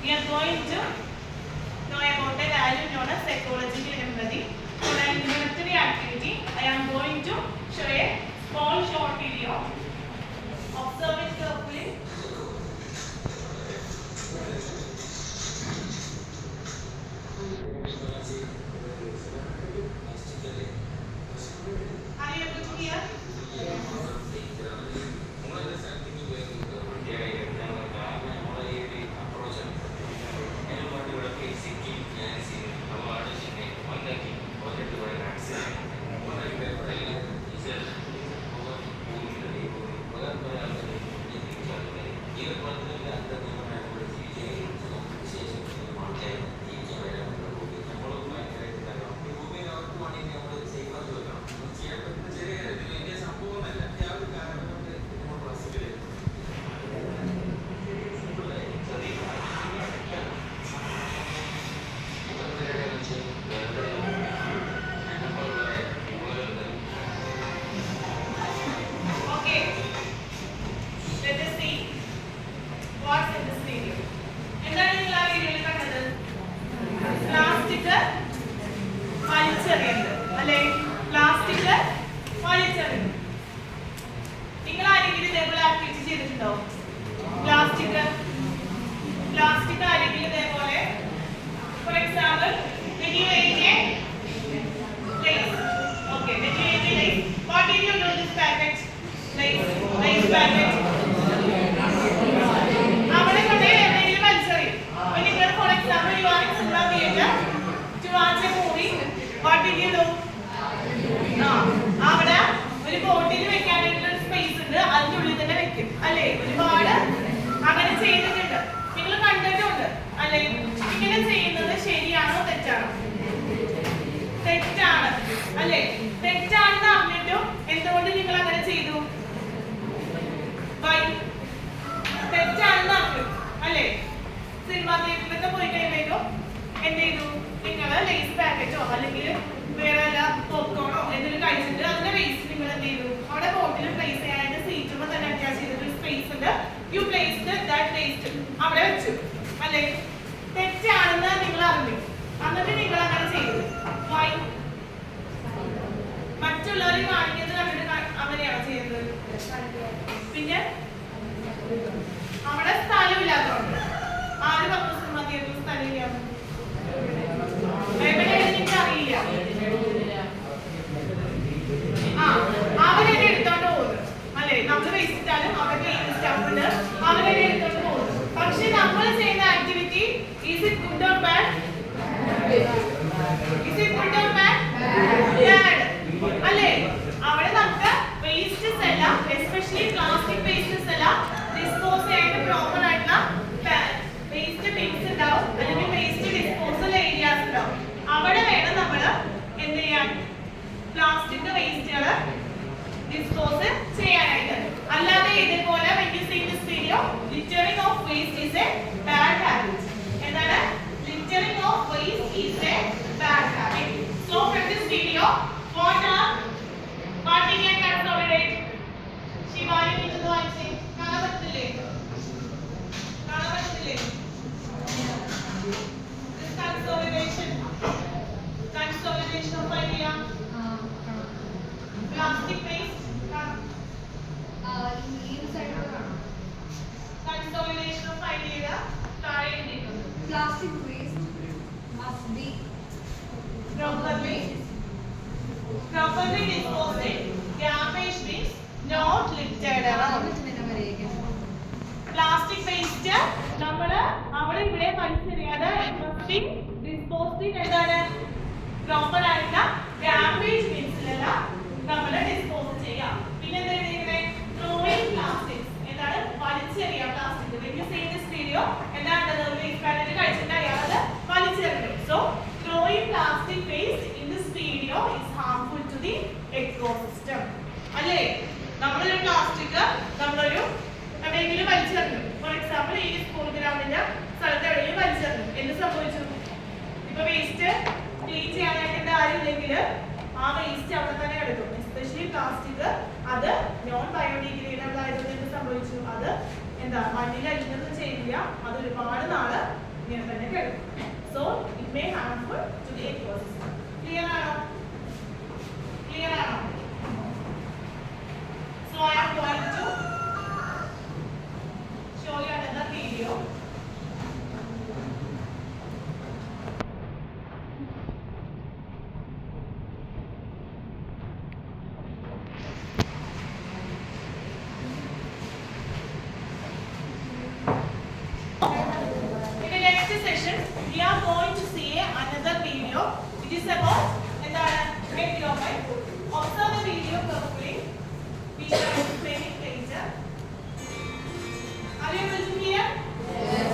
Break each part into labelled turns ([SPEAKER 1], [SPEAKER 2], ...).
[SPEAKER 1] we are going to know about a value known as psychological empathy. For an introductory activity, I am going to show a small short video. Observe it carefully. Are you able to hear? Especially plastic, other non-biodegradable items. എന്താ മണ്ണിൽ അലിഞ്ഞൊന്നും ചെയ്യില്ല, അത് ഒരുപാട് നാള് may harmful to the ecosystem. Clear ആണോ? Clear ആണോ? So I am going to show you another video. In the next session, we are going to see another video. It is about environment. Observe the video carefully. We shall explain it later. Are you able to hear?
[SPEAKER 2] Yes.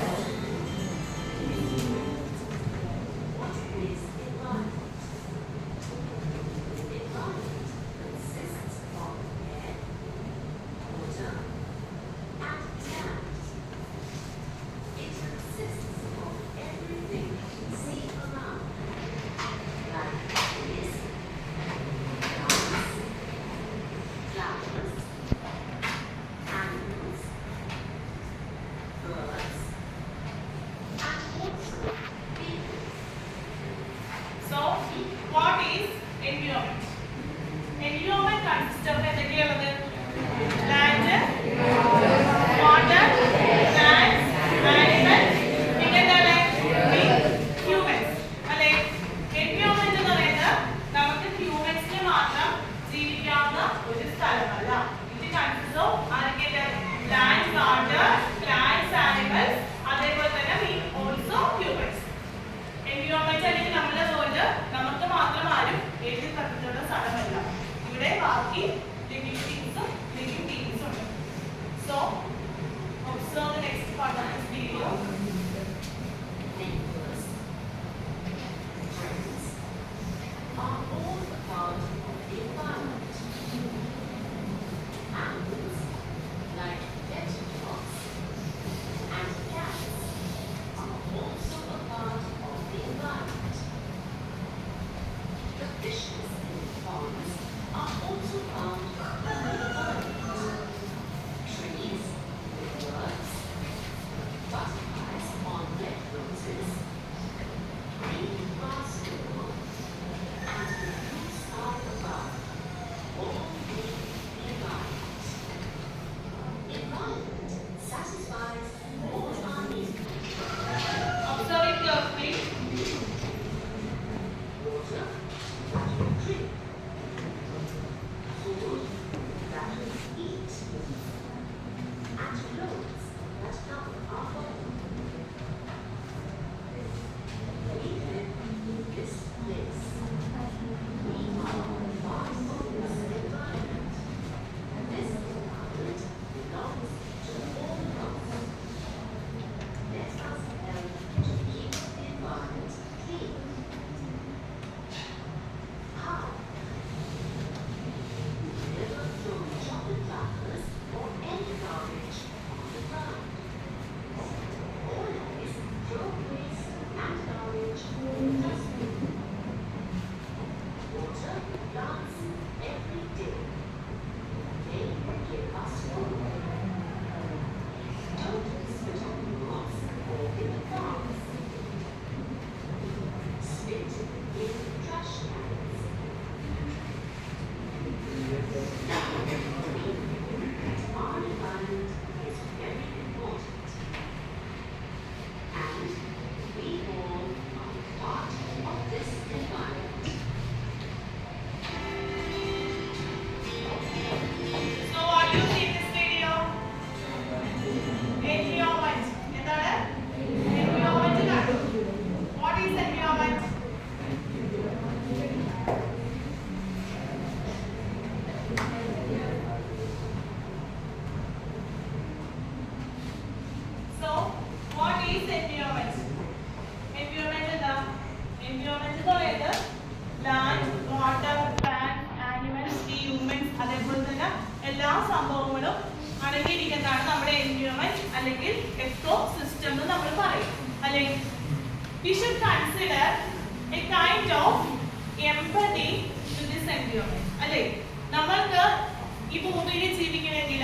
[SPEAKER 3] What is environment? Environment consists of air, water, and land. It consists of everything you can see around, like trees, plants, flowers, animals, birds, and also people.
[SPEAKER 1] So, what is environment? Environment consists of എന്തൊക്കെയുള്ളത്? Land, water, plants, animals, പിന്നെ എന്താണ്? Humans. അല്ലേ? Environment എന്ന് പറയുന്നത് നമുക്ക് ഹ്യൂമൻസിന് മാത്രം ജീവിക്കാവുന്ന ഒരു സ്ഥലമല്ല. It consists of ആരൊക്കെയുണ്ട്? Land, water, plants, animals, അതേപോലെ തന്നെ we also humans. എൻവിയോൺമെന്റ് അല്ലെങ്കിൽ നമ്മുടെ വേൾഡ് നമുക്ക് മാത്രം ആരും എഴുതി തന്നിട്ടുള്ള സ്ഥലമല്ല. ഇവിടെ ബാക്കി ലിവിംഗ് ബീയിങ്സും ഉണ്ട്. So observe the next part of this video.
[SPEAKER 3] Neighbors, friends are all a part of the environment. Animals like vegetables and cats are also a part of the environment. The fishes in the ponds are also found in the environment. Trees, birds, butterflies on red roses, green grass grow, and the blue sky above all make the environment. Environment satisfies all our needs.
[SPEAKER 1] Observe it carefully.
[SPEAKER 3] Water that we drink, food that we eat, and clothes that cover our body. We live in this place. We are a part of this environment. This environment belongs to all of us. Let us help to keep the environment clean. How? Never throw chocolate wrappers or any garbage on the ground. Always throw waste and garbage in the dustbin. Water plants every day. They give us food. Don't spit on the rocks or in the grass. Spit in the trash cans. Our environment is very important. And we all are part of this environment.
[SPEAKER 1] So what do you see in this video? Environment. എന്താണ്? Environment കാണൂ. What is environment? So what is environment? Environment എന്താ? Environment എന്ന് പറയുന്നത് land, water, plant, animals, humans അതേപോലെ തന്നെ എല്ലാ സംഭവങ്ങളും അടങ്ങിയിരിക്കുന്നതാണ് നമ്മുടെ environment അല്ലെങ്കിൽ ecosystem എന്ന് നമ്മൾ പറയും. അല്ലെങ്കിൽ we should consider a kind of empathy to this environment. അല്ലേ? നമ്മൾക്ക് ഈ ഭൂമിയിൽ ജീവിക്കണമെങ്കിൽ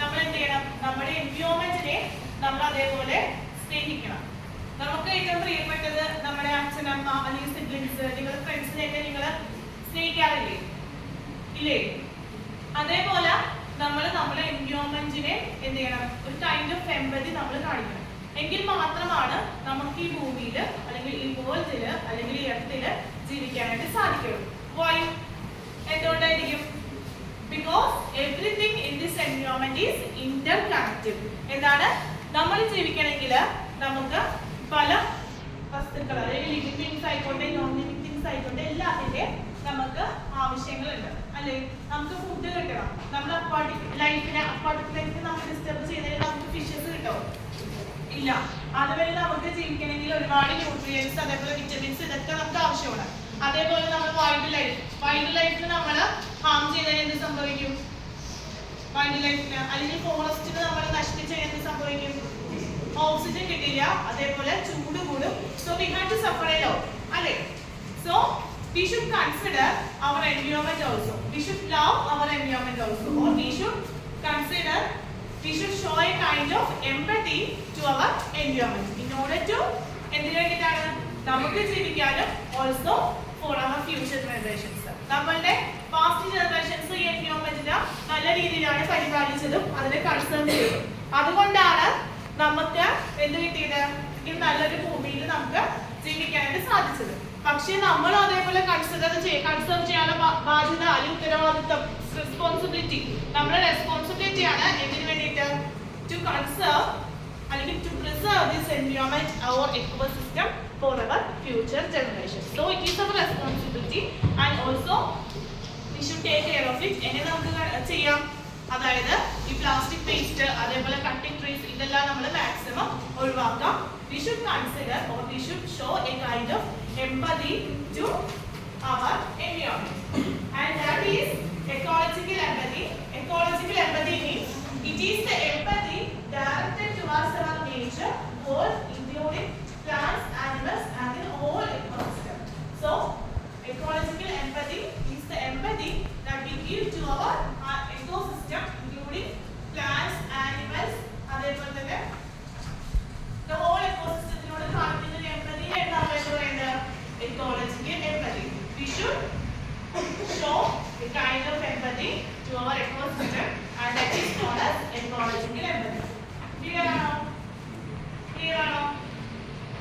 [SPEAKER 1] നമ്മൾ എന്ത് ചെയ്യണം? നമ്മുടെ എൻവയോൺമെന്റിനെ നമ്മൾ അതേപോലെ സ്നേഹിക്കണം. നമുക്ക് ഏറ്റവും പ്രിയപ്പെട്ടത് നമ്മുടെ അച്ഛൻ അച്ഛനമ്മ അല്ലെങ്കിൽ സിബ്ലിങ്സ്, നിങ്ങളുടെ ഫ്രണ്ട്സിനെയൊക്കെ നിങ്ങൾ സ്നേഹിക്കാറില്ലേ? ഇല്ലേ? അതേപോലെ നമ്മൾ നമ്മുടെ എൻവയോൺമെന്റിനെ എന്ത് ചെയ്യണം? ഒരു കൈൻഡ് ഓഫ് എമ്പതി നമ്മൾ കാണിക്കണം. എങ്കിൽ മാത്രമാണ് നമുക്ക് ഈ ഭൂമിയിൽ അല്ലെങ്കിൽ ഈ വേൾഡിൽ അല്ലെങ്കിൽ ഈ എർത്തിൽ ജീവിക്കാനായിട്ട് സാധിക്കുള്ളൂ. വൈ? എന്തുകൊണ്ടായിരിക്കും? Because everything in this environment is Inter connected. എന്താണ്? നമ്മൾ ജീവിക്കണമെങ്കിൽ നമുക്ക് പല വസ്തുക്കൾ, അതായത് ലിവിങ് തിങ്സ് ആയിക്കോട്ടെ നോൺ ലിവിങ് തിങ്സ് ആയിക്കോട്ടെ എല്ലാത്തിൻ്റെ നമുക്ക് ആവശ്യങ്ങളുണ്ട് അല്ലേ? നമുക്ക് ഫുഡ് കിട്ടണം. നമ്മൾ അക്വാട്ടിക് ലൈഫിനെ നമ്മൾ ഡിസ്റ്റർബ് ചെയ്തതിന് നമുക്ക് ഫിഷസ് കിട്ടുമോ? ഇല്ല. അതുവരെ നമുക്ക് ജീവിക്കണമെങ്കിൽ ഒരുപാട് ന്യൂട്രിയൻസ് അതേപോലെ വിറ്റമിൻസ് ഇതൊക്കെ നമുക്ക് ആവശ്യമാണ്. അതേപോലെ നമ്മൾ വൈൽഡ് ലൈഫിൽ നമ്മൾ ഹാം ചെയ്തതിന് എന്ത് സംഭവിക്കും? വൈൽഡ് ലൈഫിന് അല്ലെങ്കിൽ ഫോറസ്റ്റിന് നമ്മൾ നശിപ്പിച്ച് എന്ത് സംഭവിക്കും? ഓക്സിജൻ കിട്ടില്ല, അതേപോലെ ചൂട് കൂടും. So we have to suffer a lot അല്ലേ? So we should consider our environment also. We should love our environment also, or we should show a kind of empathy to our environment in order to എന്തിനു വേണ്ടിയിട്ടാണ്? നമുക്ക് ജീവിക്കാനും also for our future generations. നമ്മളുടെ past generations ഈ എൻവയോൺമെന്റിനെ നല്ല രീതിയിലാണ് പരിപാലിച്ചതും അതിനെ conserve ചെയ്തതും. അതുകൊണ്ടാണ് നമുക്ക് എന്ത് കിട്ടിയത്? ഈ നല്ലൊരു ഭൂമിയിൽ നമുക്ക് ജീവിക്കാനായിട്ട് സാധിച്ചത്. പക്ഷെ നമ്മൾ അതേപോലെ കൺസേർവ് ചെയ്യാനുള്ള ബാധ്യത അല്ലെങ്കിൽ ഉത്തരവാദിത്വം, റെസ്പോൺസിബിലിറ്റി, നമ്മുടെ റെസ്പോൺസിബിലിറ്റിയാണ് എന്തിനു വേണ്ടിയിട്ട്? ടു കൺസേർവ് അല്ലെങ്കിൽ to preserve this environment or ecosystem for our future generation. So it is our responsibility and also we should take care of it. എങ്ങനെ നമുക്ക് ചെയ്യാം? അതായത് ഈ പ്ലാസ്റ്റിക് വേസ്റ്റ് അതേപോലെ കട്ടിംഗ് ട്രീസ് ഇതെല്ലാം നമ്മൾ മാക്സിമം ഒഴിവാക്കാം. We should consider or we should show a kind of empathy to our environment, and that is ecological empathy. Ecological empathy means it is the empathy directed towards our nature, both including plants, animals, and the whole ecosystem. So, ecological empathy is the empathy that we give to our ecosystem, including plants, animals, അതേപോലെ തന്നെ the whole ecosystem. Empathy and ecological empathy. We should show a kind of empathy to our ecosystem, and that is known as ecological empathy. Clear or no? Clear or no?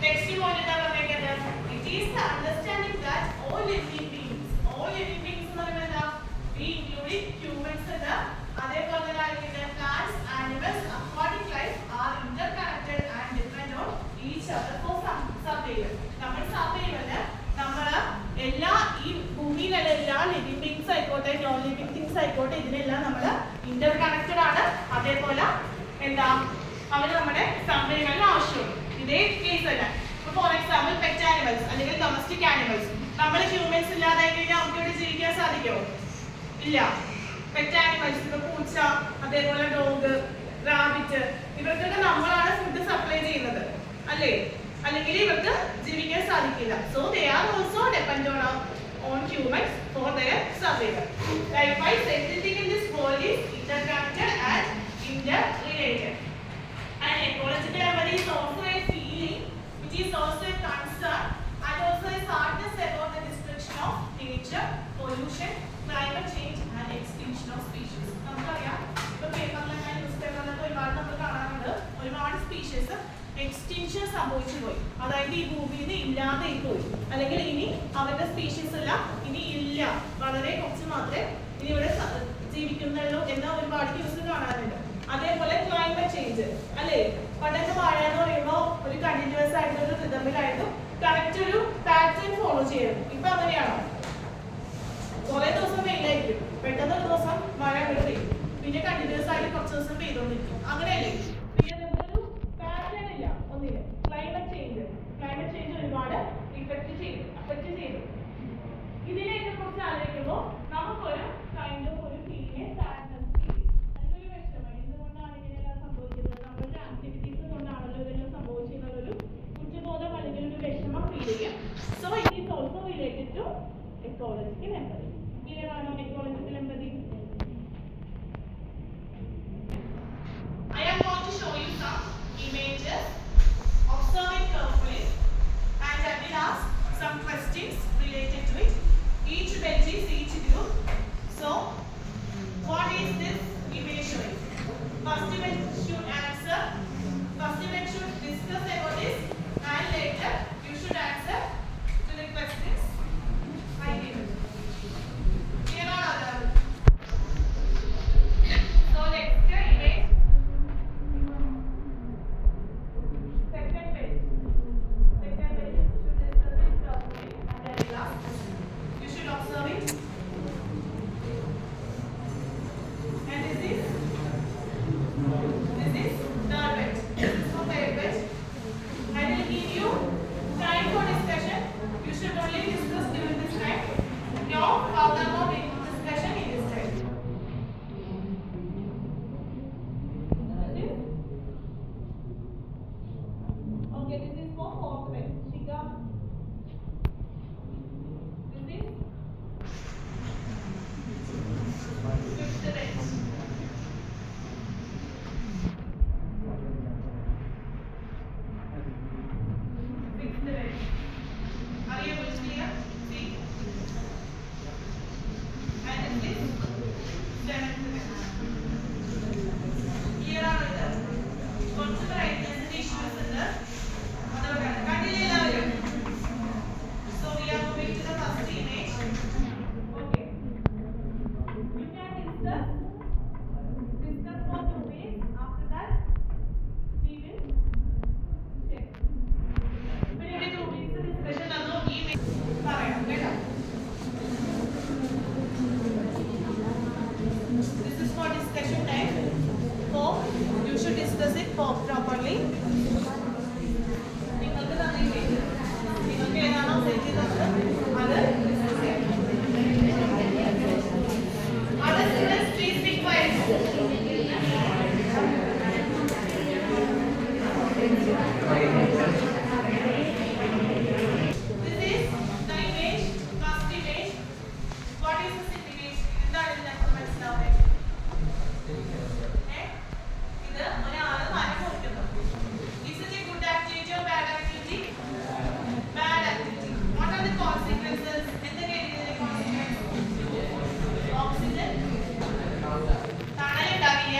[SPEAKER 1] Next point is it is the understanding that all living beings we including humans and അതേപോലെ തന്നെ plants, animals, aquatic life are interconnected and depend on each other for survival. നമ്മൾ സർവൈവല് നമ്മൾ എല്ലാ ഈ ഭൂമിയിലുള്ള എല്ലാ living things ആയിക്കോട്ടെ non living things ആയിക്കോട്ടെ ഇതിനെല്ലാം നമ്മൾ ഇന്റർ കണക്റ്റഡ് ആണ്. അതേപോലെ എന്താ അവർ നമ്മുടെ സർവൈവലിന് ആവശ്യമുണ്ട്. ഇതേ കേസ് അല്ല. ഫോർ എക്സാമ്പിൾ പെറ്റ് ആനിമൽസ് അല്ലെങ്കിൽ ഡൊമസ്റ്റിക് ആനിമൽസ്. നമ്മൾ ഹ്യൂമൻസ് ഇല്ലാതായി കഴിഞ്ഞാൽ നമുക്ക് ഇവിടെ ജീവിക്കാൻ സാധിക്കുമോ? ഇല്ല. പെറ്റ് ആനിമൽസ് ഇപ്പൊ പൂച്ച അതേപോലെ ഡോഗ് റാബിറ്റ് ഇവർക്കൊക്കെ നമ്മളാണ് ഫുഡ് സപ്ലൈ ചെയ്യുന്നത് അല്ലേ? അല്ലെങ്കിൽ ഇവർക്ക് ജീവിക്കാൻ സാധിക്കില്ല. So they are also depend on humans for their survival. Likewise, everything in this world is interconnected and interrelated. And ecological empathy is also a feeling which is also a concern and also a sadness about the destruction of nature, pollution, climate change and extinction of species. നമുക്കറിയാം ഇപ്പൊ പേപ്പറിലൊക്കെ news പേപ്പറിലൊക്കെ ഒരുപാട് നമ്മൾ കാണാറുണ്ട് ഒരുപാട് species extinction സംഭവിച്ചു പോയി. അതായത് ഈ ഭൂമിയിൽ നിന്ന് ഇല്ലാതെ പോയി, അല്ലെങ്കിൽ ഇനി അവരുടെ സ്പീഷീസ് എല്ലാം ഇനി ഇല്ല, വളരെ കുറച്ച് മാത്രമേ ഇനി ഇവിടെ ജീവിക്കുന്നുള്ളൂ എന്ന ഒരുപാട് ന്യൂസ് കാണാറുണ്ട്. അതേപോലെ ക്ലൈമറ്റ് ചേഞ്ച് അല്ലേ? പണ്ടൊക്കെ മഴ എന്ന് പറയുമ്പോൾ ഒരു കണ്ടിന്യൂസ് ആയിട്ടുള്ള ഒരു റിതമിലായിരുന്നു, കറക്റ്റ് ഒരു പാറ്റേൺ ഫോളോ ചെയ്യായിരുന്നു. ഇപ്പൊ അങ്ങനെയാണോ? കുറെ ദിവസം വെയിലായിരിക്കും, പെട്ടെന്ന് ഒരു ദിവസം മഴ അങ്ങോട്ട് പെയ്യും, പിന്നെ കണ്ടിന്യൂസ് ആയിട്ട് കുറച്ച് ദിവസം പെയ്തുകൊണ്ടിരിക്കും. അങ്ങനെയല്ലേ? പിന്നെ നമുക്കൊരു പാറ്റേൺ ഇല്ല ഒന്നിന്. ക്ലൈമറ്റ് ചേഞ്ച് ഒരുപാട് അഫക്റ്റ് ചെയ്തു. ഇതിനെയൊക്കെ കുറിച്ച് ആലോചിക്കുമ്പോൾ നമുക്കൊരു കൈൻഡ് ഓഫ് ഒരു ഫീലിംഗ് സാഡ്നസ്, അല്ലെങ്കിൽ ഒരു വിഷമം, എന്തുകൊണ്ടാണ് ഇങ്ങനെയെല്ലാം സംഭവിക്കുന്നത്, നമ്മുടെ ആക്ടിവിറ്റീസ് കൊണ്ടാണല്ലോ ഇതെല്ലാം സംഭവിച്ചിട്ടുള്ള ഒരു കുറ്റബോധം അല്ലെങ്കിൽ ഒരു വിഷമം ഫീൽ ചെയ്യാം. So it is also related to ecological empathy. Clear ആണോ ecological empathy? I am going to show you some images. Observe it carefully and I will ask for fourth bench. Shika. This is fifth bench. Sixth bench. Are you able to clear? See? And this is seventh bench. Clear ആണ് ഇത്? കുറച്ച് brightness issues ഉണ്ട്. അതുകൊണ്ടാണ്. കണ്ടില്ലേ എല്ലാവരും? So we are moving to the first image. Okay. You can discuss for 2 minutes. After that, we will check. പിന്നെ ഒരു 2 minutes discussion അതോ ഈ പറയാം കേട്ടോ. This is for discussion time. So you should discuss it properly. നിങ്ങൾക്ക് തന്നില്ലേ? നിങ്ങൾക്ക് ഏതാണോ സെറ്റ് ചെയ്തത് അത് discuss ചെയ്യാം. Other students, please be quiet. This is the image, first image. What is this image? എന്താണ് ഇതിനകത്ത് മനസ്സിലാവുന്നത്? ഇത് ഒരാള് മരം മുറിക്കുന്നു. Is it a good activity or bad activity? Bad activity. What are the consequences? എന്തൊക്കെയാണ് ഇതിന്റെ consequences? Oxygen തണലുണ്ടാവില്ല.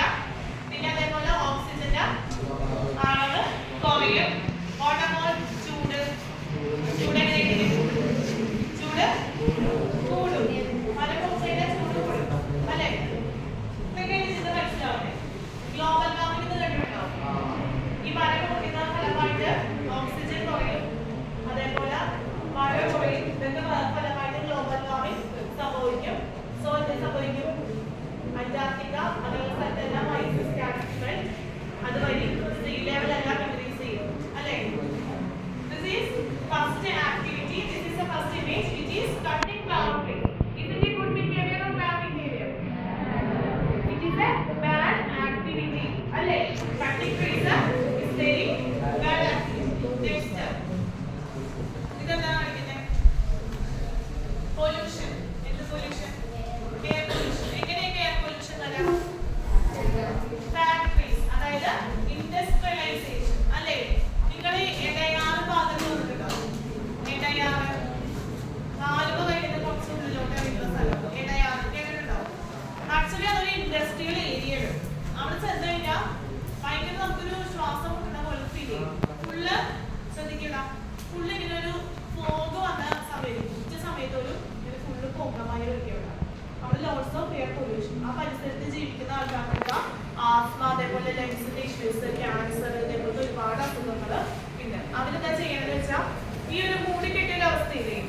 [SPEAKER 1] പിന്നെ അതേപോലെ ഓക്സിജന്റെ അളവ് കുറയും. Water mole ചൂട് എങ്ങനെയാണ്? ചൂട് കൂടും. മരം മുറിച്ചതിന്റെ ചൂട് കൂടും. അല്ലേ? ഇതൊക്കെയാണ് ഇത് മനസ്സിലാവുന്നത്. ഗ്ലോബൽ വാർമിംഗ് എന്ന് കേട്ടിട്ടുണ്ടോ? ഈ മരം മുറിക്കുന്ന ഫലമായിട്ട് ഓക്സിജൻ കുറയും. അതേപോലെ മഴ കുറയും. ഇതൊക്കെ ഫലമായിട്ട് ഗ്ലോബൽ വാർമിംഗ് സംഭവിക്കും. സോ എന്ത് സംഭവിക്കും? അന്റാർട്ടിക്ക അതേപോലെ സ്ഥലത്തെല്ലാം ഐസ് സ്റ്റാറ്റുകൾ അതുവഴി സീ ലെവൽ എല്ലാം ഇൻക്രീസ് ചെയ്യും. അല്ലേ? This is first activity. This is the first image. It is cutting cloud tree. Is it a good behavior or bad behavior? It is a bad activity. അല്ലേ? Cutting trees is very bad activity. Next. ഇതെന്താണ് കാണിക്കുന്നത്? Pollution. എന്ത് pollution? Air pollution. എങ്ങനെയൊക്കെ air pollution വരാം? Factories. അതായത് industrialization. അല്ലേ? നിങ്ങൾ ഇടയാറ് ഭാഗത്ത് വന്നിട്ടുണ്ടോ? ഇടയാറ് ആലുവ കഴിഞ്ഞ കുറച്ച് ഉള്ളിലോട്ട് വരുന്ന സ്ഥലം ഇടയാറ് കേട്ടിട്ടുണ്ടോ? ആക്ച്വലി അതൊരു ഇൻഡസ്ട്രിയൽ ഏരിയയാണ്. അവിടെ ചെന്ന് കഴിഞ്ഞാൽ ഭയങ്കര നമുക്കൊരു ശ്വാസം മുട്ടുന്ന പോലെ ഫീൽ ചെയ്യും. ഫുള്ള് ശ്രദ്ധിക്കുക, ഫുള്ള് ഇങ്ങനെ ഒരു ഫോഗ് വന്ന സമയത്ത് ഉച്ച സമയത്ത് ഒരു ഫുള്ള് പൊങ്ങമായി വരികയാണ്. അവിടെ ലോട്ട്സ് ഓഫ് എയർ പൊല്യൂഷൻ. ആ പരിസരത്ത് ജീവിക്കുന്ന ആൾക്കാർക്ക് ആസ്മ അതേപോലെ ലങ്സിന്റെ ഇഷ്യൂസ് ക്യാൻസർ ഇതേപോലത്തെ ഒരുപാട് അസുഖങ്ങൾ ഉണ്ട്. അവരെന്താ ചെയ്യണമെന്ന് വെച്ചാൽ ഈ ഒരു മൂടിക്കെട്ടിയ അവസ്ഥയില്ലേ,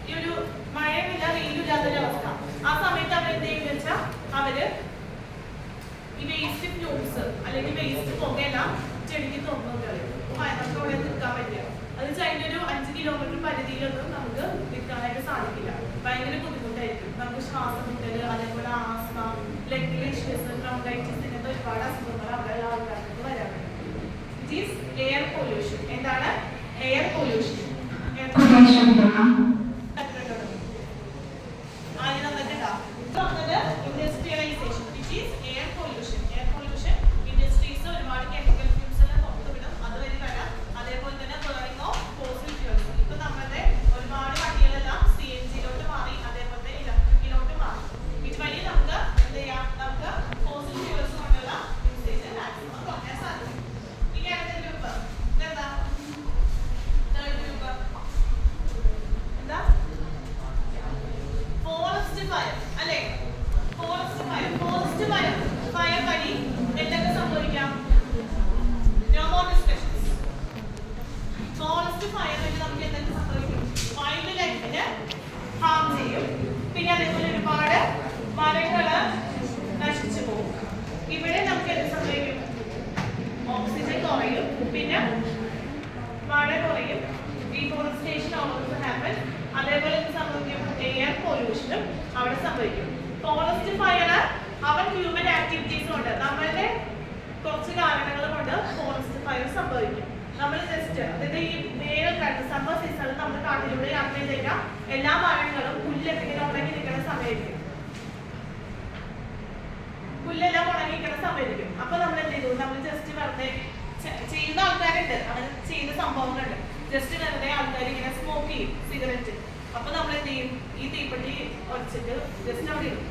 [SPEAKER 1] ഈ ഒരു മഴയുമില്ല വെയിലില്ലാത്തൊരവസ്ഥ, ആ സമയത്ത് അവരെന്ത് ചെയ്യുന്നത് വെച്ചാൽ അവര് ഈ വേസ്റ്റ് ഫ്യൂംസ് അല്ലെങ്കിൽ വേസ്റ്റ് പുകയെല്ലാം ചെടിക്ക് തുറന്നു കളയും. നമുക്ക് അവിടെ നിൽക്കാൻ പറ്റില്ല. അത് വെച്ചാൽ അതിൻ്റെ ഒരു 5 കിലോമീറ്റർ പരിധിയിലൊന്നും നമുക്ക് നിൽക്കാനായിട്ട് സാധിക്കില്ല. ഭയങ്കര ബുദ്ധിമുട്ടായിരിക്കും. നമുക്ക് ശ്വാസം മുട്ടൽ അതേപോലെ ആസ്മ ലങ്ങിലെ ഇഷ്യൂസ് ബ്രോങ്കൈറ്റിസ് ഇങ്ങനത്തെ ഒരുപാട് അസുഖങ്ങൾ അവിടെയുള്ള ആൾക്കാർക്ക് വരാറുണ്ട്. It is air pollution. എന്താണ് എയർ പൊല്യൂഷൻ? ആദ്യം വന്നിട്ടുണ്ടോ? Industrialisation. It is air pollution. Air pollution industries ഒരുപാട് കെമിക്കൽ ഫ്യൂംസ് എല്ലാം പുറത്തുവിടും. അതുവഴി വരാം. അതേപോലെ തന്നെ ബേണിംഗ് ഓഫ് ഫോസിൽ ഫ്യൂൽസ്. ഇപ്പൊ നമ്മുടെ ഒരുപാട് വണ്ടികളെല്ലാം CNG-ലോട്ട് മാറി, അതേപോലെ തന്നെ ഇലക്ട്രിക്കിലോട്ട് മാറി. ഇതുവഴി നമുക്ക് എന്ത് ചെയ്യാം? നമുക്ക് ഫോസിൽ ഫ്യൂൽസ് കൊണ്ടുള്ള യൂസേജ് മാക്സിമം കുറയ്ക്കാൻ സാധിക്കും. ഇനി അടുത്ത ഗ്രൂപ്പ് ഇതെന്താ? തേർഡ് ഗ്രൂപ്പ് എന്താ? Forest fire. അല്ലേ? Forest fire. ഫോറസ്റ്റ് ഫയർ വഴി എന്തൊക്കെ സംഭവിക്കാം? No more discussions. Forest fire വഴി നമുക്ക് എന്തൊക്കെ സംഭവിക്കും? വൈൽഡ് ലൈഫിന് ഹാം ചെയ്യും. പിന്നെ അതേപോലെ ഒരുപാട് മരങ്ങള് നശിച്ചു പോകും. ഇവിടെ നമുക്ക് എന്ത് സംഭവിക്കും? ഓക്സിജൻ കുറയും. പിന്നെ മഴ കുറയും. Deforestation also happen. അതേപോലെ എന്ത് സംഭവിക്കും? എയർ പൊല്യൂഷനും അവിടെ സംഭവിക്കും. Forest fire our human activities കൊണ്ട് നമ്മളുടെ കുറച്ച് കാരണങ്ങൾ കൊണ്ട് ഫോറസ്റ്റ് ഫയർ സംഭവിക്കും. നമ്മൾ ജസ്റ്റ് അതായത് ഈ ശ്രദ്ധിക്കുക, എല്ലാ മരങ്ങളും പുല്ലൊക്കെ ഇങ്ങനെ ഉണങ്ങി നിൽക്കുന്ന സമയമായിരിക്കും. പുല്ലെല്ലാം ഉണങ്ങി നിൽക്കുന്ന സമയമായിരിക്കും. അപ്പൊ നമ്മൾ എന്ത് ചെയ്തു, നമ്മൾ ജസ്റ്റ് വെറുതെ ചെയ്യുന്ന ആൾക്കാരുണ്ട്, അങ്ങനെ ചെയ്യുന്ന സംഭവങ്ങളുണ്ട്. ജസ്റ്റ് വെറുതെ ആൾക്കാർ ഇങ്ങനെ സ്മോക്ക് ചെയ്യും സിഗരറ്റ്. അപ്പൊ നമ്മൾ എന്ത് ചെയ്യും, ഈ തീപ്പെട്ടി ഒഴിച്ചിട്ട് ജസ്റ്റ് അവിടെ ഇടും.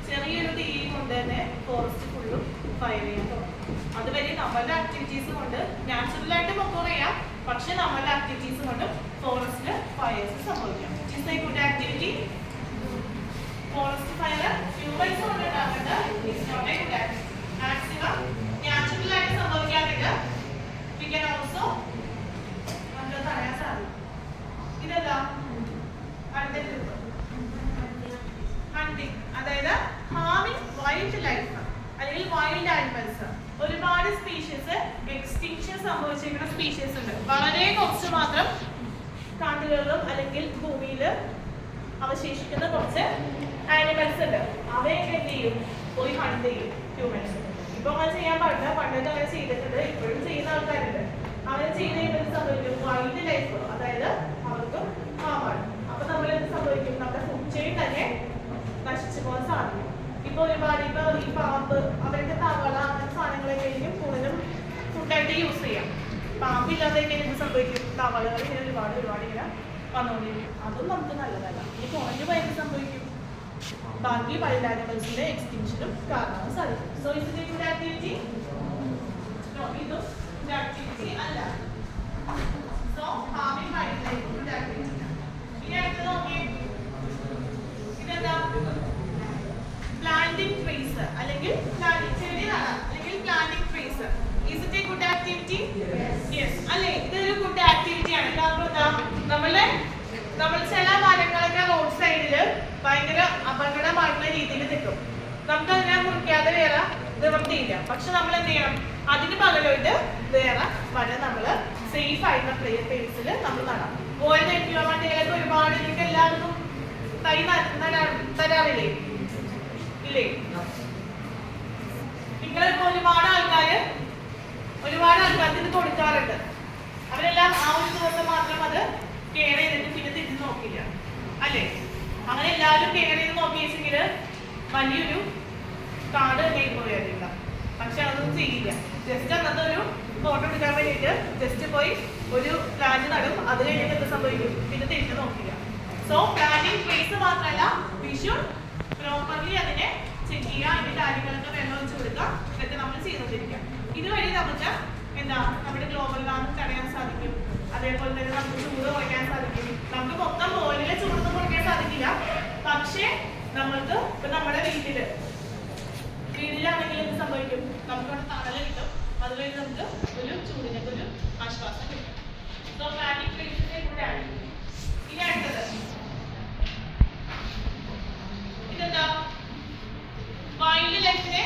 [SPEAKER 1] ചെറിയൊരു തീ കൊണ്ട് തന്നെ ഫോറസ്റ്റ് ഫുള്ളും ഫയർ ചെയ്യാൻ തുടങ്ങും. അതുവരെ നമ്മളുടെ ആക്ടിവിറ്റീസ് കൊണ്ട് നാച്ചുറലായിട്ട് മൊത്തം ചെയ്യാം, പക്ഷെ നമ്മളുടെ ആക്ടിവിറ്റീസ് കൊണ്ട് ഫോറസ്റ്റില് ഫയേഴ്സ് സംഭവിക്കാം. It's a good activity. Forest fire humans കൊണ്ട് ഉണ്ടാക്കേണ്ട it's not a good activity. Maximum നാച്ചുറലായിട്ട് സംഭവിക്കാറുണ്ട്. വി ക്യാൻ ഓൾസോ നമുക്ക് തടയാൻ സാധിക്കും. ഇതെന്താ അടുത്ത ഗ്രൂപ്പ് ഹണ്ടിങ്, അതായത് ഹാമിങ് വൈൽഡ് ലൈഫ് അല്ലെങ്കിൽ വൈൽഡ് ആനിമൽസ്. ഒരുപാട് സ്പീഷീസ് എക്സ്റ്റിങ്ഷൻ സംഭവിച്ചിരിക്കുന്ന സ്പീഷീസ് ഉണ്ട്. വളരെ കുറച്ച് മാത്രം കാടുകളിലും അല്ലെങ്കിൽ ഭൂമിയിൽ അവശേഷിക്കുന്ന കുറച്ച് ആനിമൽസ് ഉണ്ട്. അവയൊക്കെ എന്ത് ചെയ്യും, പോയി ഹണ്ട് ചെയ്യും ഹ്യൂമൻസ്. ഇപ്പൊ അങ്ങനെ ചെയ്യാൻ പാടില്ല, പണ്ടൊക്കെ അങ്ങനെ ചെയ്തിട്ടുണ്ട്, ഇപ്പോഴും ചെയ്യുന്ന ആൾക്കാരുണ്ട്. അങ്ങനെ ചെയ്ത് കഴിയുമ്പോൾ സംഭവിക്കും വൈൽഡ് ലൈഫ്, അതായത് അവർക്ക് ഹാമാണ്. അപ്പൊ നമ്മൾ എന്ത് സംഭവിക്കും, നമ്മുടെ ഫുഡ് ചെയിൻ തന്നെ നശിച്ചു പോകാൻ സാധിക്കും. ഇപ്പൊ ഒരുപാട് ഇപ്പൊ ഈ പാമ്പ് അവരുടെ തവള അങ്ങനത്തെ സാധനങ്ങളൊക്കെ കൂടുതലും ഫുഡായിട്ട് യൂസ് ചെയ്യാം. പാമ്പില്ലാതെ എന്ത് സംഭവിക്കും, തവളകൾ ഇങ്ങനെ ഒരുപാട് ഇങ്ങനെ വന്നുകൊണ്ടിരിക്കും. അതും നമുക്ക് നല്ലതല്ല. ഇനി കുറഞ്ഞു പോയത് സംഭവിക്കും, ബാക്കി വൈൽഡ് ആനിമൽസിന്റെ എക്സ്റ്റിങ്ഷനും കാരണമാകാൻ സാധിക്കും. സോ ഇത് ഗുഡ് ആക്ടിവിറ്റി, ഇതും ഗുഡ് ആക്ടിവിറ്റി അല്ല. സോ ഹാമിങ് വൈൽഡ് ലൈഫ് ഗുഡ് ആക്ടിവിറ്റി. ഇനി അടുത്ത് നോക്കിയേ, ഇതെന്താ പ്ലാന്റിംഗ് ട്രീസ് അല്ലെങ്കിൽ ചെടി നടാം അല്ലെങ്കിൽ planting trees. Is it A good activity? Yes അല്ലേ, ഇതൊരു ഗുഡ് ആക്ടിവിറ്റി ആണ്. കാരണം എന്താ, നമ്മൾ ചില മരങ്ങളൊക്കെ റോഡ് സൈഡില് ഭയങ്കര അപകടമായിട്ടുള്ള രീതിയിൽ നിൽക്കും. നമുക്ക് അതിനെ മുറിക്കാതെ വേറെ നിവൃത്തിയില്ല. പക്ഷെ നമ്മൾ എന്ത് ചെയ്യണം, അതിന് പകരമായിട്ട് വേറെ മരം നമ്മൾ സേഫ് ആയിട്ടുള്ള പ്ലേസിൽ നമ്മൾ നടാം. വേൾഡ് എൻവയോൺമെന്റ് ഡേയിലൊക്കെ ഒരുപാട് നിങ്ങൾക്ക് എല്ലാവർക്കും തൈ തരാറില്ലേ? ഇല്ലേ? നിങ്ങളിപ്പോ ഒരുപാട് ആൾക്കാർക്ക് ഇത് കൊടുക്കാറുണ്ട്. അവരെല്ലാം ആ ഒരു ദിവസം മാത്രം അത് കെയർ ചെയ്തിട്ട് പിന്നെ തിരിഞ്ഞു നോക്കില്ല അല്ലേ? അങ്ങനെ എല്ലാവരും കെയർ ചെയ്ത് നോക്കി വെച്ചെങ്കിൽ വലിയൊരു കാട് പോയാലില്ല. പക്ഷെ അതൊന്നും ചെയ്യില്ല. ജസ്റ്റ് അന്നത്തെ ഒരു ഫോട്ടോ എടുക്കാൻ വേണ്ടിയിട്ട് ജസ്റ്റ് പോയി ഒരു പ്ലാന്റ് നടും. അത് കഴിഞ്ഞിട്ട് എന്ത് സംഭവിക്കും, പിന്നെ തിരിഞ്ഞു നോക്കില്ല. സോ പ്ലാന്റിംഗ് ട്രീസ് മാത്രമല്ല, വി ഷുഡ് പ്രോപ്പർലി അതിനെ ചെക്ക് ചെയ്യുക, അതിന്റെ കാര്യങ്ങളൊക്കെ വെള്ളം ഒഴിച്ചു കൊടുക്കുക. ഇതൊക്കെ നമ്മൾ ചെയ്തുകൊണ്ടിരിക്കുക. ഇതുവഴി നമുക്ക് എന്താ, നമ്മുടെ ഗ്ലോബൽ വാർമിംഗ് തടയാൻ സാധിക്കും. അതേപോലെ തന്നെ നമുക്ക് ചൂട് കുറയ്ക്കാൻ സാധിക്കും. നമുക്ക് മൊത്തം വേൾഡിലെ ചൂടൊന്നും കുറയ്ക്കാൻ സാധിക്കില്ല, പക്ഷേ നമ്മൾക്ക് ഇപ്പൊ നമ്മുടെ വീട്ടിലാണെങ്കിൽ എന്ത് സംഭവിക്കും, നമുക്കവിടെ തണല് കിട്ടും. അതുവഴി നമുക്ക് ഒരു ചൂടിനൊക്കെ ഒരു ആശ്വാസം കിട്ടും. സോ പ്ലാന്റിംഗ് ട്രീസിന്റെ കൂടെയാണ്. ഇനി അടുത്തത് ഇതെന്താ, വൈൽഡ് ലൈഫിനെ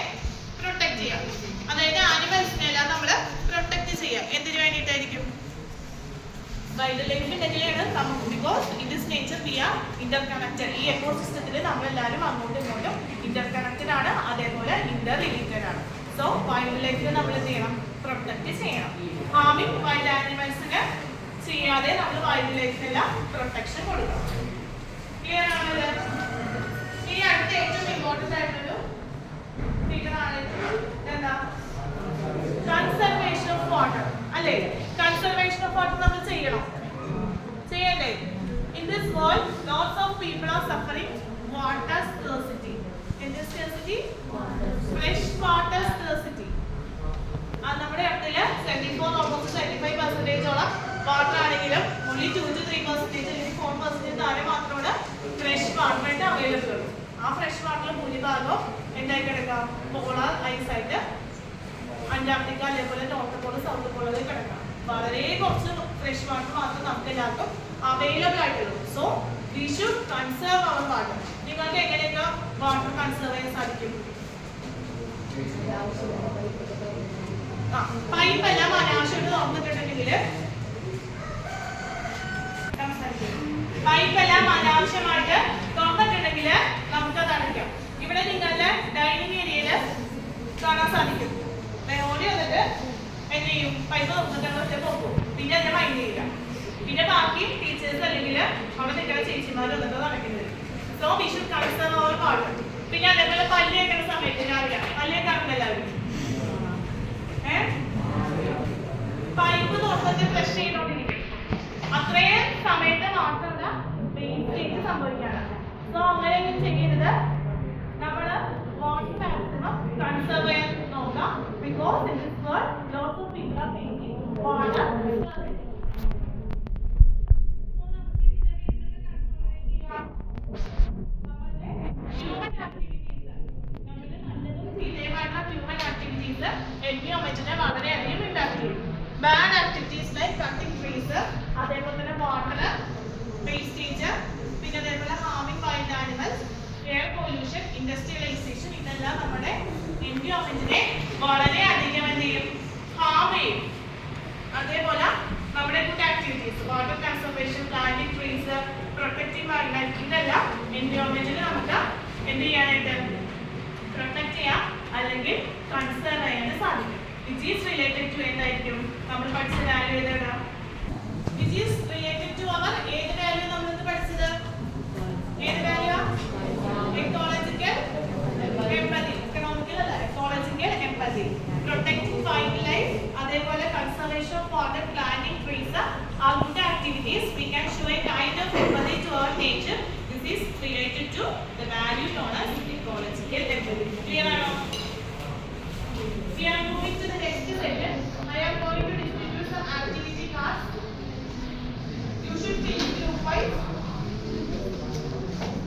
[SPEAKER 1] പ്രൊട്ടക്ട് ചെയ്യാം. അതായത് ആനിമൽസിനെ എല്ലാം നമ്മൾ പ്രൊട്ടക്ട് ചെയ്യാം. എന്തിനു വേണ്ടിയിട്ടായിരിക്കും? വൈൽഡ് ലൈഫ് ഉണ്ടെങ്കിലാണ് നമുക്ക്, because in this nature we are interconnected. ഈ എക്കോ സിസ്റ്റത്തിൽ നമ്മളെല്ലാവരും അങ്ങോട്ടും ഇങ്ങോട്ടും ഇന്റർ കണക്റ്റഡ് ആണ്, അതേപോലെ ഇന്റർ റിലേറ്റഡ് ആണ്. സോ വൈൽഡ് ലൈഫിനെ നമ്മൾ എന്ത് ചെയ്യണം, പ്രൊട്ടക്ട് ചെയ്യണം. ഹാമിങ് വൈൽഡ് ആനിമൽസിന് ചെയ്യാതെ നമ്മൾ വൈൽഡ് ലൈഫിനെല്ലാം പ്രൊട്ടക്ഷൻ കൊടുക്കണം. ക്ലിയർ ആണത്? ഈ അടുത്ത ഏറ്റവും ഇമ്പോർട്ടൻ്റ് ആയിട്ടൊരു ഫിഗർ ആണ് എന്താ, കൺസർവേഷൻ ഓഫ് വാട്ടർ അല്ലേ? കൺസർവേഷൻ ഓഫ് വാട്ടർ നമ്മൾ ചെയ്യണ്ടേ? In this world lots of people R suffering water സ്കേർസിറ്റി. എന്ത് സ്കേർസിറ്റി? Fresh water സ്കേർസിറ്റി. നമ്മുടെ അടുത്തില് 75% വാട്ടർ ആണെങ്കിലും only 2 to 3% അല്ലെങ്കിൽ 4% താഴെ മാത്രമാണ് ഫ്രഷ് വാട്ടർ ആയിട്ട് അവൈലബിൾ ഉള്ളൂ. ആ ഫ്രഷ് വാട്ടറിൽ ഭൂരിഭാഗം എന്തായി കിടക്കാം, പോളാർ ഐസ് ആയിട്ട് അന്റാർട്ടിക്ക അതേപോലെ നോർത്ത് പോൾ സൗത്ത് പോളിൽ കിടക്കാം. വളരെ കുറച്ച് ഫ്രഷ് വാട്ടർ മാത്രം നമുക്ക് എല്ലാവർക്കും അവൈലബിൾ ആയിട്ടുള്ളൂ. So we should conserve our water. നിങ്ങൾക്ക് എങ്ങനെയൊക്കെ വാട്ടർ കൺസേർവ് ചെയ്യാൻ സാധിക്കും? പൈപ്പ് എല്ലാം അനാവശ്യമായിട്ട് തുറന്നിട്ടുണ്ടെങ്കിൽ നമുക്കത് അടയ്ക്കാം. ഇവിടെ നിങ്ങളുടെ ഡൈനിങ് ഏരിയയിൽ കാണാൻ സാധിക്കും. ഓടി വന്നിട്ട് എന്ത് ചെയ്യും, പൈപ്പ് തുറന്നിട്ട് പോകും. പിന്നെ അതിനെ മൈൻഡ് ചെയ്യില്ല. പിന്നെ ബാക്കി ടീച്ചേഴ്സ് അല്ലെങ്കിൽ അവിടെ നിൽക്കുന്ന ചേച്ചി മനുഷ്യന്മാർ എന്നിട്ട് നടക്കുന്നത്. So we should conserve our water. പിന്നെ അതേപോലെ പല്ല് വെക്കുന്ന സമയത്ത് രാവിലെ പല്ല് വെക്കാറുണ്ട് എല്ലാവരും. പൈപ്പ് തുറന്നിട്ട് ഫ്രഷ് ചെയ്തോണ്ടിരിക്കും. അത്രയും സമയത്ത് മാത്രമല്ല വേസ്റ്റേജ് സംഭവിക്കാണ്. സോ അങ്ങനെയൊന്നും ചെയ്യരുത്. നമ്മള് വാട്ടർ മാക്സിമം കൺസേർവ് ചെയ്യാൻ നോക്കാം. Because in this world lots of people are taking water. എൻവിയോൺമെന്റിനെ വളരെയധികം ഇമ്പാക്ട് ചെയ്യും. Bad activities like cutting trees, അതേപോലെ തന്നെ വാട്ടർ വേസ്റ്റേജ്, പിന്നെ അതേപോലെ harming wild animals, air pollution, industrialisation, ഇതെല്ലാം നമ്മുടെ എൻവിയോൺമെന്റിനെ വളരെയധികം എന്ത് ചെയ്യും, ഹാം ചെയ്യും. അതേപോലെ നമ്മുടെ good activities, water conservation, planting trees, protecting wild life, ഇതെല്ലാം എൻവിയോൺമെന്റിനെ നമുക്ക് എന്ത് ചെയ്യാനായിട്ട് പ്രൊട്ടക്ട് ചെയ്യാം അല്ലെങ്കിൽ കൺസേർവ് ചെയ്യാൻ സാധിക്കും. വിച്ച് ഈസ് റിലേറ്റഡ് ടു എന്തായിരിക്കും നമ്മൾ പഠിച്ച വാല്യൂ ഏതാണ്? Which is related to our ഏത് വാല്യൂ നമ്മൾ പഠിച്ചത്? ഏത് വാല്യൂ? Ecological empathy. എക്കണോമിക്കൽ അല്ല, ecological empathy. Protecting wildlife, അതേപോലെ conservation of water, planting trees are good activities. We can show a kind of empathy to our nature. This is related to the value known as ecological empathy. Clear or not? We are moving to the next session. I am going to distribute some activity cards. You should fill group wise,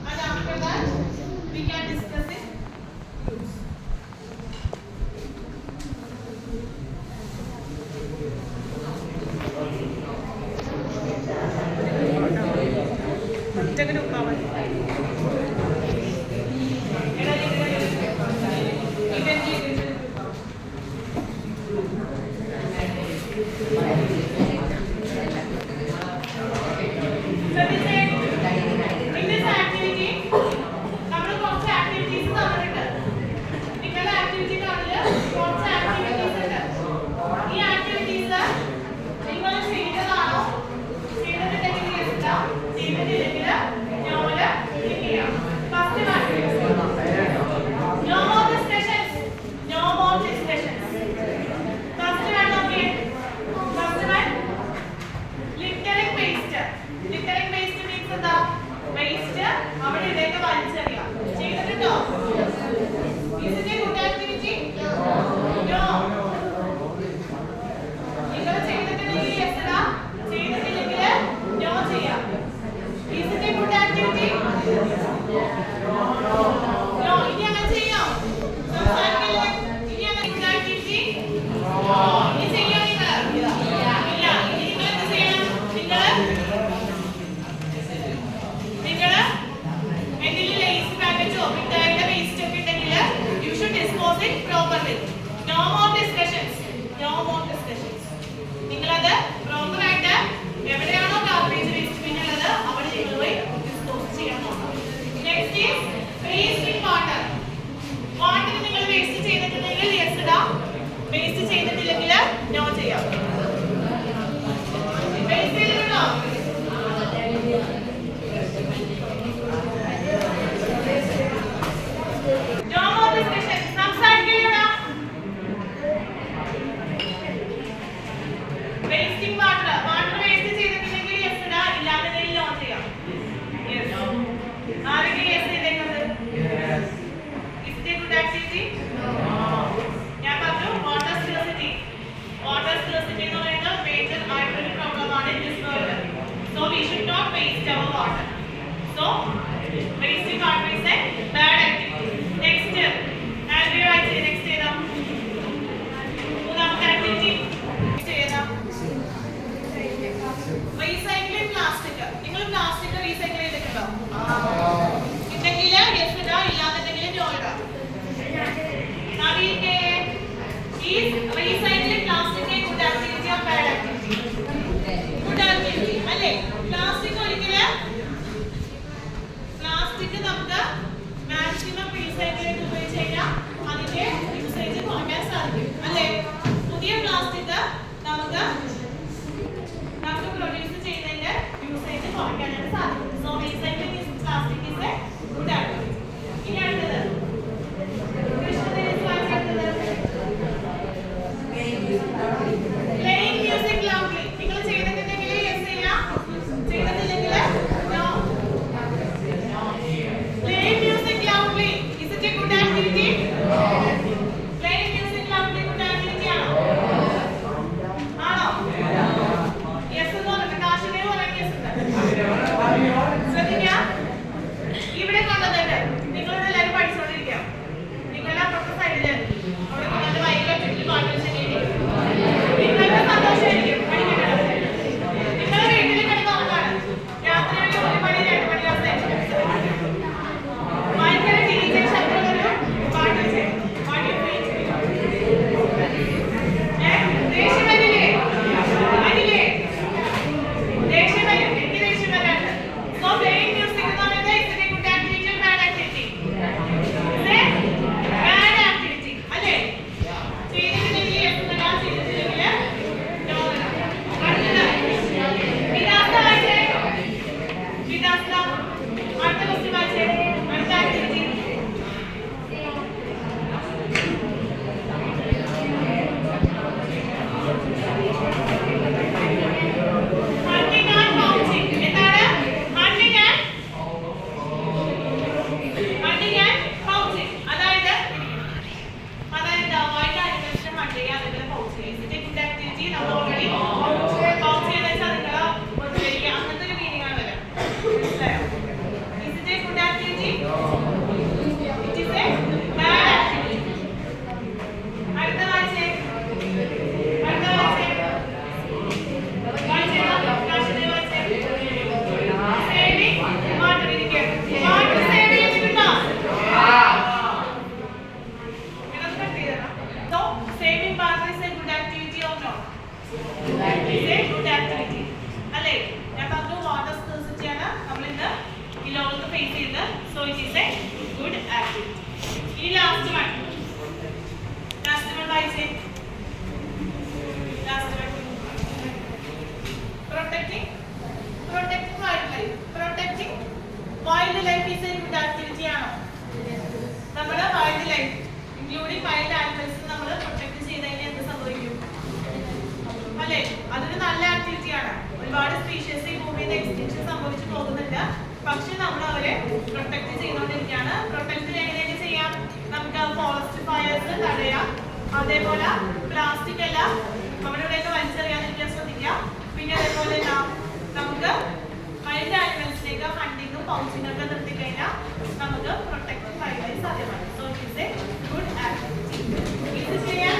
[SPEAKER 1] and after that we can discuss it. protecting wildlife. Protecting wildlife is a good activity ആണോ? നമ്മുടെ wildlife, including wild animals, നമ്മൾ protect ചെയ്തതിന് എന്ത് സംഭവിക്കും? അല്ലേ? അതൊരു നല്ല activity ആണ്. ഒരുപാട് സ്പീഷീസ് ഈ ഭൂമിയിൽ എക്സ്റ്റിൻഷൻ സംഭവിച്ചു പോകുന്നുണ്ട്. പക്ഷെ നമ്മൾ അവരെ പ്രൊട്ടക്ട് ചെയ്തുകൊണ്ടിരിക്കുകയാണ്. പ്രൊട്ടക്ട് എങ്ങനെയൊക്കെ ചെയ്യാം? നമുക്ക് ഫോറസ്റ്റ് ഫയർസ് തടയാം. അതേപോലെ പ്ലാസ്റ്റിക് എല്ലാം നമ്മുടെ ഇവിടെയൊക്കെ വലിച്ചെറിയാതിരിക്കാൻ ശ്രദ്ധിക്കാം. പിന്നെ അതേപോലെ നമുക്ക് വൈൽഡ് ആനിമൽസിലേക്ക് ഹണ്ടിങ്ങും പൗച്ചിങ്ങും ഒക്കെ നിർത്തിക്കഴിഞ്ഞാൽ നമുക്ക് പ്രൊട്ടക്ട് ചെയ്യാൻ സാധ്യമാണ്. So it's a good activity. ഇത് ചെയ്യാൻ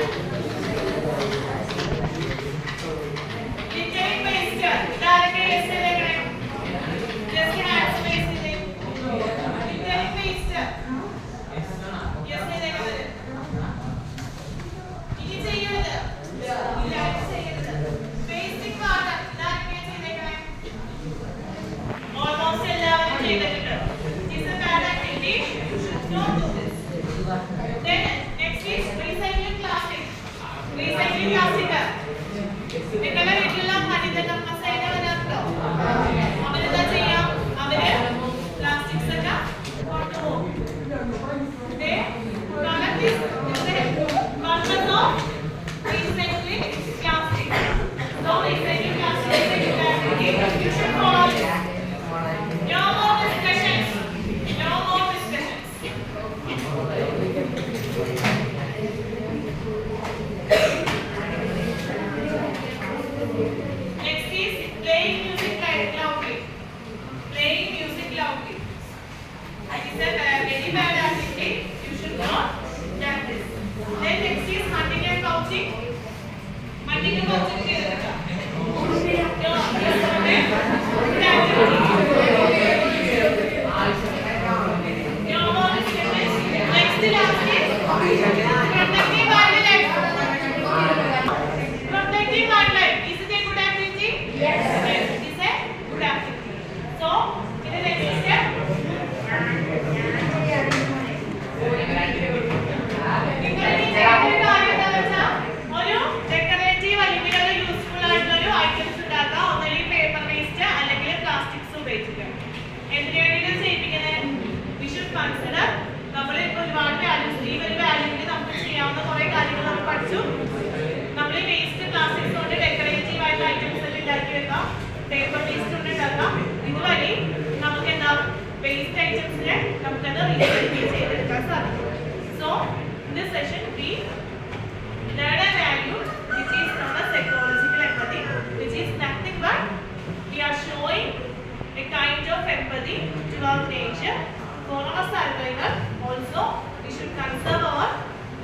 [SPEAKER 1] nature for our survival. Also, we should conserve our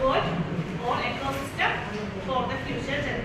[SPEAKER 1] world or ecosystem for the future generation.